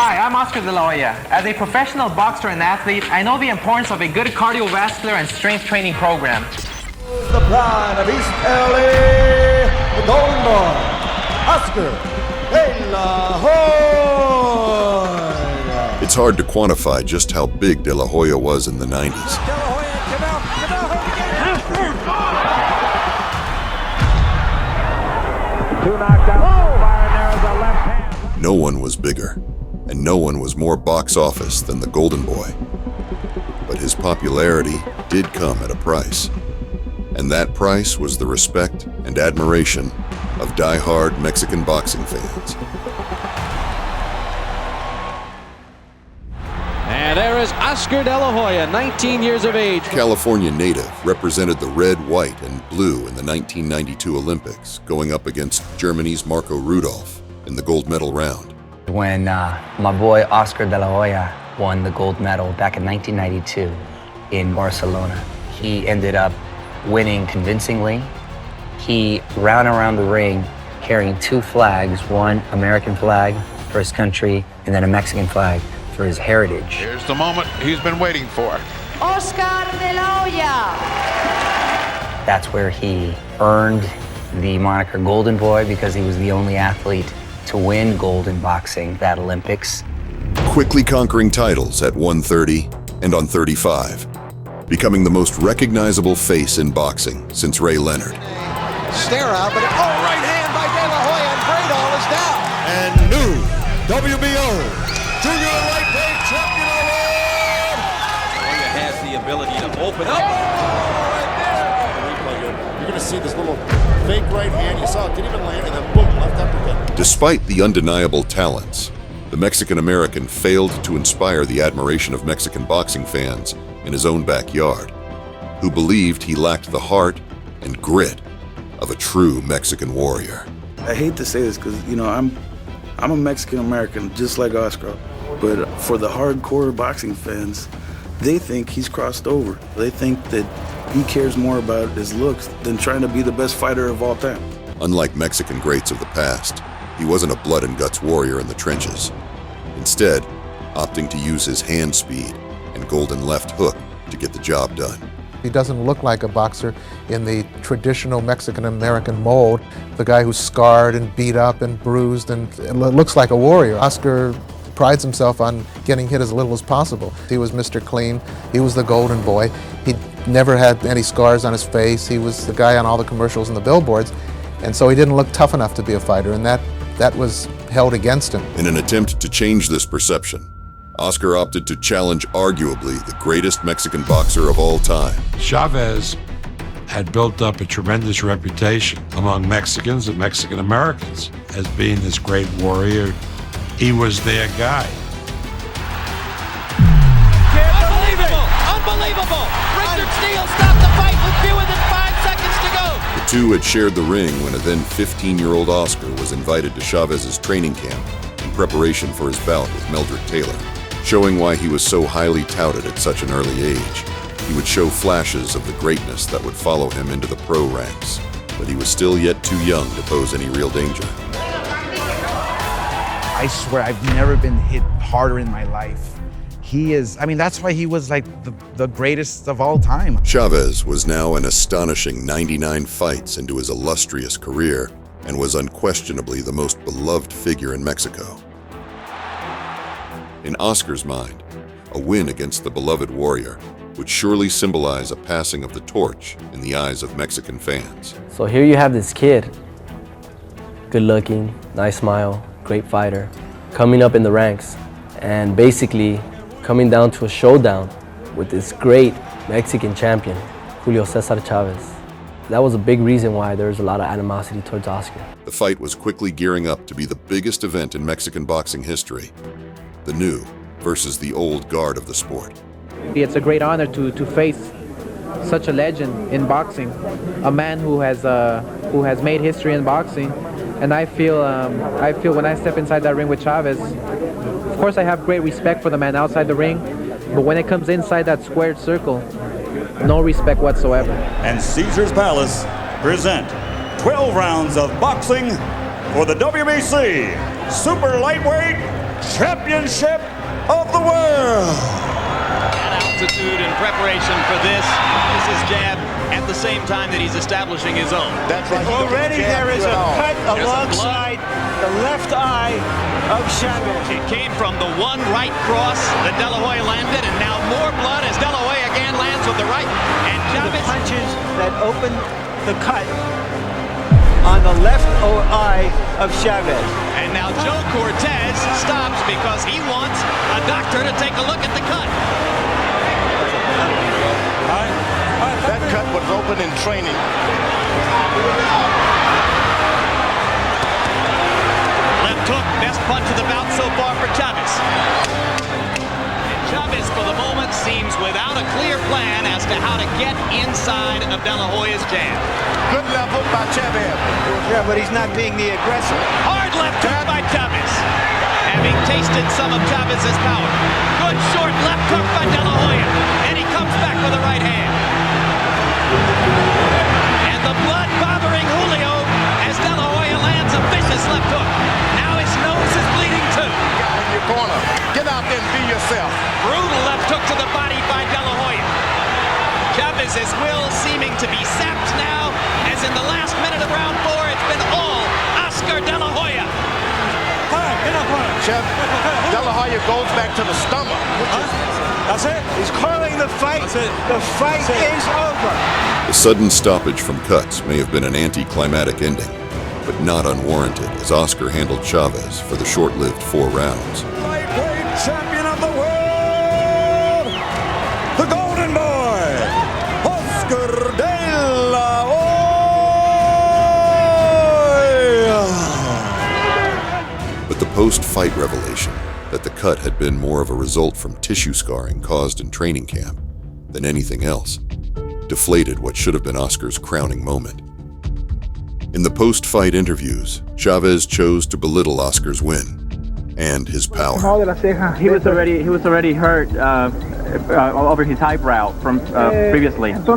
Hi, I'm Oscar De La Hoya. As a professional boxer and athlete, I know the importance of a good cardiovascular and strength training program. The pride of East LA, the Golden Boy, Oscar De La Hoya. It's hard to quantify just how big De La Hoya was in the 90s. No one was bigger, and no one was more box office than the Golden Boy. But his popularity did come at a price. And that price was the respect and admiration of die-hard Mexican boxing fans. And there is Oscar De La Hoya, 19 years of age. California native, represented the red, white, and blue in the 1992 Olympics, going up against Germany's Marco Rudolph in the gold medal round. When my boy Oscar De La Hoya won the gold medal back in 1992 in Barcelona, he ended up winning convincingly. He ran around the ring carrying two flags, one American flag for his country and then a Mexican flag for his heritage. Here's the moment he's been waiting for. Oscar De La Hoya. That's where he earned the moniker Golden Boy because he was the only athlete to win gold in boxing at Olympics. Quickly conquering titles at 130 and on 35, becoming the most recognizable face in boxing since Ray Leonard. Stare out, but right hand by De La Hoya, and Bradall is down. And new WBO junior lightweight champion of the world. Hoya has the ability to open up. You're going to see this little fake right hand. You saw it didn't even land, and then boom, left uppercut. Despite the undeniable talents, the Mexican-American failed to inspire the admiration of Mexican boxing fans in his own backyard, who believed he lacked the heart and grit of a true Mexican warrior. I hate to say this because, I'm a Mexican-American just like Oscar, but for the hardcore boxing fans, they think he's crossed over. They think that he cares more about his looks than trying to be the best fighter of all time. Unlike Mexican greats of the past, he wasn't a blood and guts warrior in the trenches. Instead, opting to use his hand speed and golden left hook to get the job done. He doesn't look like a boxer in the traditional Mexican-American mold, the guy who's scarred and beat up and bruised and looks like a warrior. Oscar prides himself on getting hit as little as possible. He was Mr. Clean, he was the Golden Boy, he never had any scars on his face, he was the guy on all the commercials and the billboards, and so he didn't look tough enough to be a fighter, and that was held against him. In an attempt to change this perception, Oscar opted to challenge arguably the greatest Mexican boxer of all time. Chavez had built up a tremendous reputation among Mexicans and Mexican Americans as being this great warrior. He was their guy. Unbelievable! Unbelievable! Richard Steele stopped the fight with fewer than 5 seconds to go. The two had shared the ring when a then 15-year-old Oscar was invited to Chavez's training camp in preparation for his bout with Meldrick Taylor. Showing why he was so highly touted at such an early age, he would show flashes of the greatness that would follow him into the pro ranks, but he was still yet too young to pose any real danger. I swear I've never been hit harder in my life. That's why he was like the greatest of all time. Chavez was now an astonishing 99 fights into his illustrious career and was unquestionably the most beloved figure in Mexico. In Oscar's mind, a win against the beloved warrior would surely symbolize a passing of the torch in the eyes of Mexican fans. So here you have this kid, good looking, nice smile, great fighter, coming up in the ranks and basically coming down to a showdown with this great Mexican champion, Julio Cesar Chavez. That was a big reason why there's a lot of animosity towards Oscar. The fight was quickly gearing up to be the biggest event in Mexican boxing history. The new versus the old guard of the sport. It's a great honor to face such a legend in boxing, a man who has made history in boxing, and I feel when I step inside that ring with Chavez, of course I have great respect for the man outside the ring, but when it comes inside that squared circle, no respect whatsoever. And Caesar's Palace present 12 rounds of boxing for the WBC Super Lightweight championship of the world. At altitude in preparation for this is his jab at the same time that he's establishing his own. That's right. Already there is a cut alongside the left eye of Chavez. It came from the one right cross that De La Hoya landed, and now more blood as De La Hoya again lands with the right. And Chavez... The punches that opened the cut on the left eye of Chavez. And now Joe Cortez stops because he wants a doctor to take a look at the cut. That cut was open in training. Left hook, best punch of the bout so far for Chavez. And Chavez, for the moment, seems without a clear plan as to how to get inside of De La Hoya's jab. Good left hook by Chavez. Yeah, but he's not being the aggressor. Hard left hook by Chavez. Having tasted some of Chavez's power. Good short left hook by De La Hoya. And he comes back with a right hand. And the blood bothering Julio as De La Hoya lands a vicious left hook. Now his nose is bleeding too. In your corner. Get out there and be yourself. Brutal left hook to the body by De La Hoya. Chavez's will seeming to be sapped now, as in the last minute of round 4, it's been all Oscar De La Hoya. De La Hoya goes back to the stomach. That's it. He's calling the fight. The fight is over. The sudden stoppage from cuts may have been an anticlimactic ending, but not unwarranted as Oscar handled Chavez for the short-lived 4 rounds. Lightweight champion of the world, the Golden Boy, Oscar De La Hoya. But the post-fight revelation that the cut had been more of a result from tissue scarring caused in training camp than anything else deflated what should have been Oscar's crowning moment. In the post-fight interviews, Chavez chose to belittle Oscar's win and his power. He was already hurt over his eyebrow from previously. And I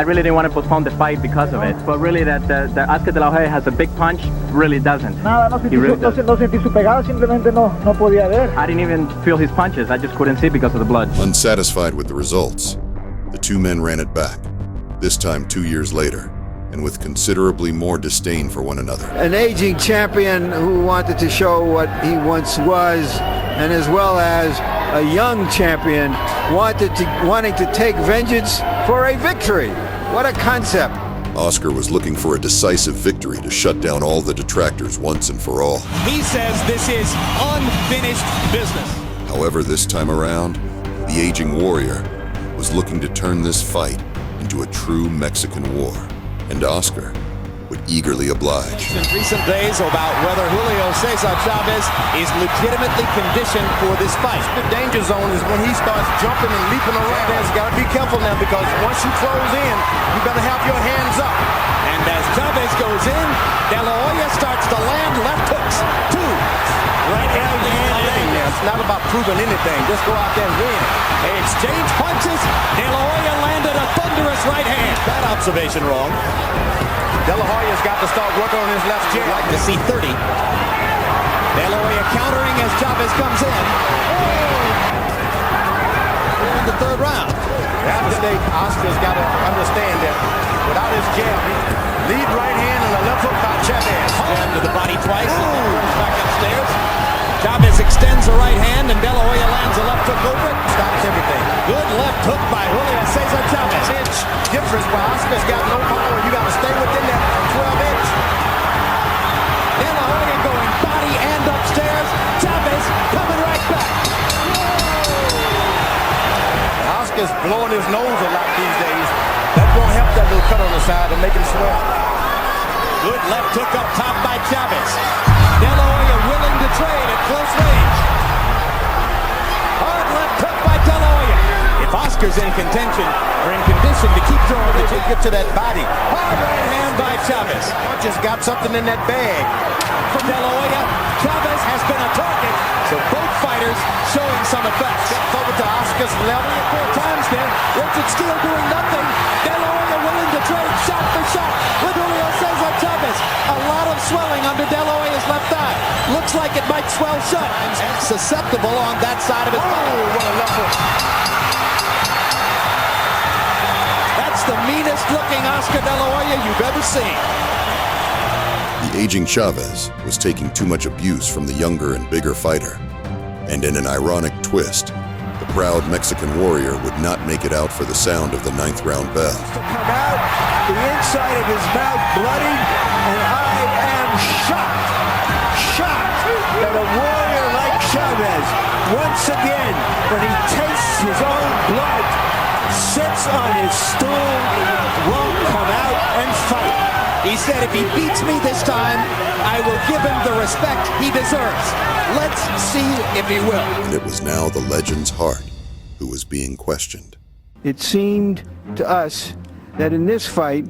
really didn't want to postpone the fight because of it. But really, that Oscar De La Hoya has a big punch really doesn't. He really doesn't. I didn't even feel his punches. I just couldn't see because of the blood. Unsatisfied with the results, the two men ran it back, this time 2 years later, and with considerably more disdain for one another. An aging champion who wanted to show what he once was, and as well as a young champion wanting to take vengeance for a victory. What a concept. Oscar was looking for a decisive victory to shut down all the detractors once and for all. He says this is unfinished business. However, this time around, the aging warrior was looking to turn this fight into a true Mexican war, and Oscar would eagerly oblige. In recent days about whether Julio Cesar Chavez is legitimately conditioned for this fight. The danger zone is when he starts jumping and leaping around. He's got to be careful now, because once you close in, you better have your hands up. And as Chavez goes in, De La Hoya starts to land left hooks. 2 right hand landing. It's not about proving anything. Just go out there and win. They exchange punches. De La Hoya landed a thunderous right hand. That observation wrong. De La Hoya's got to start working on his left jab. Like to see 30. De La Hoya countering as Chavez comes in. In the 3rd round. That mistake, Oscar's got to understand that without his jab, lead right hand and a left hook by Chavez. Jab to the body twice and then comes back upstairs. Chavez extends a right hand and De La Hoya lands a left hook over it. Stops everything. Good left hook by Julio Cesar Chavez. Inch difference where Oscar's got no power. You got to stay within that 12 inch. De La Hoya going body and upstairs. Chavez coming right back. Oscar's blowing his nose a lot these days. That won't help that little cut on the side and make him swell. Good left hook up top by Chavez. De La Hoya willing to trade at close range. Hard left hook by De La Hoya. If Oscar's in contention or in condition to keep throwing the get to that body. Hard right hand by Chavez. Just got something in that bag. From De La Hoya, Chavez has been a target. So both fighters showing some effect. Steps over to Oscar's level. 4 times there. Richard Steele doing nothing. De La Hoya willing to trade shot for shot with Julio Cesar Chavez. A lot of swelling under De La Hoya's left eye. Looks like it might swell shut. Susceptible on that side of his body. What a left hook. That's the meanest looking Oscar De La Hoya you've ever seen. The aging Chavez was taking too much abuse from the younger and bigger fighter. And in an ironic twist, the proud Mexican warrior would not make it out for the sound of the 9th round bell. To come out, the inside of his mouth bloody, and I am shocked that a warrior like Chavez, once again, when he tastes his own blood, sits on his stool, won't come out and fight. He said if he beats me this time, I will give him the respect he deserves. Let's see if he will. And it was now the legend's heart who was being questioned. It seemed to us that in this fight,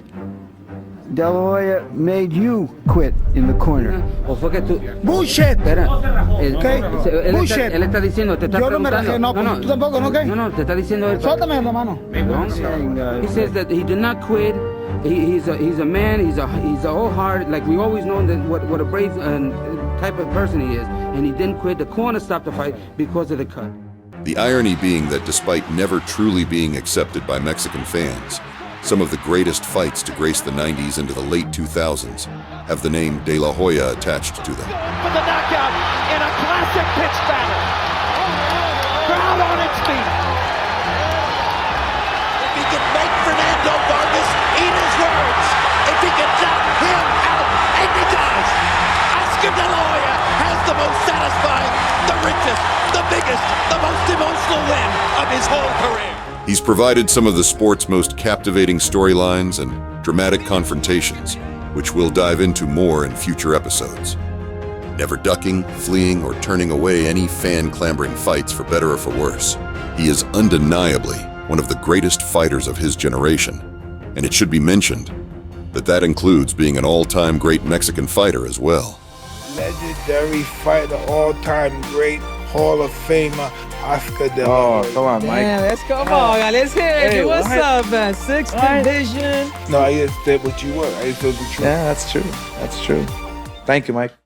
De La Hoya made you quit in the corner. Bullshit! Okay? Bullshit! Él está diciendo, te está Yo no me rajé, no, tú tampoco, ¿no? ¿Okay? No, te está diciendo él. Suéltame la mano. He says that he did not quit. He's a man. He's a wholehearted, like we always know that what a brave type of person he is, and he didn't quit. The corner stopped the fight because of the cut. The irony being that despite never truly being accepted by Mexican fans, some of the greatest fights to grace the 90s into the late 2000s have the name De La Hoya attached to them. For the knockout in a classic pitch battle. Crowd on its feet. If he can make Fernando Vargas eat his words, if he can knock him out, and he does, Oscar De La Hoya has the most satisfying, the richest, the biggest, the most emotional win of his whole career. He's provided some of the sport's most captivating storylines and dramatic confrontations, which we'll dive into more in future episodes. Never ducking, fleeing, or turning away any fan-clambering fights for better or for worse, he is undeniably one of the greatest fighters of his generation. And it should be mentioned that includes being an all-time great Mexican fighter as well. Legendary fighter, all-time great Hall of Famer, Oscar De La Hoya. Come on, Mike. Yeah, let's go. Come on, let's hear it. Hey, what's up, man? 6th division. No, I just did what you were. I just did what you were. Yeah, that's true. That's true. Thank you, Mike.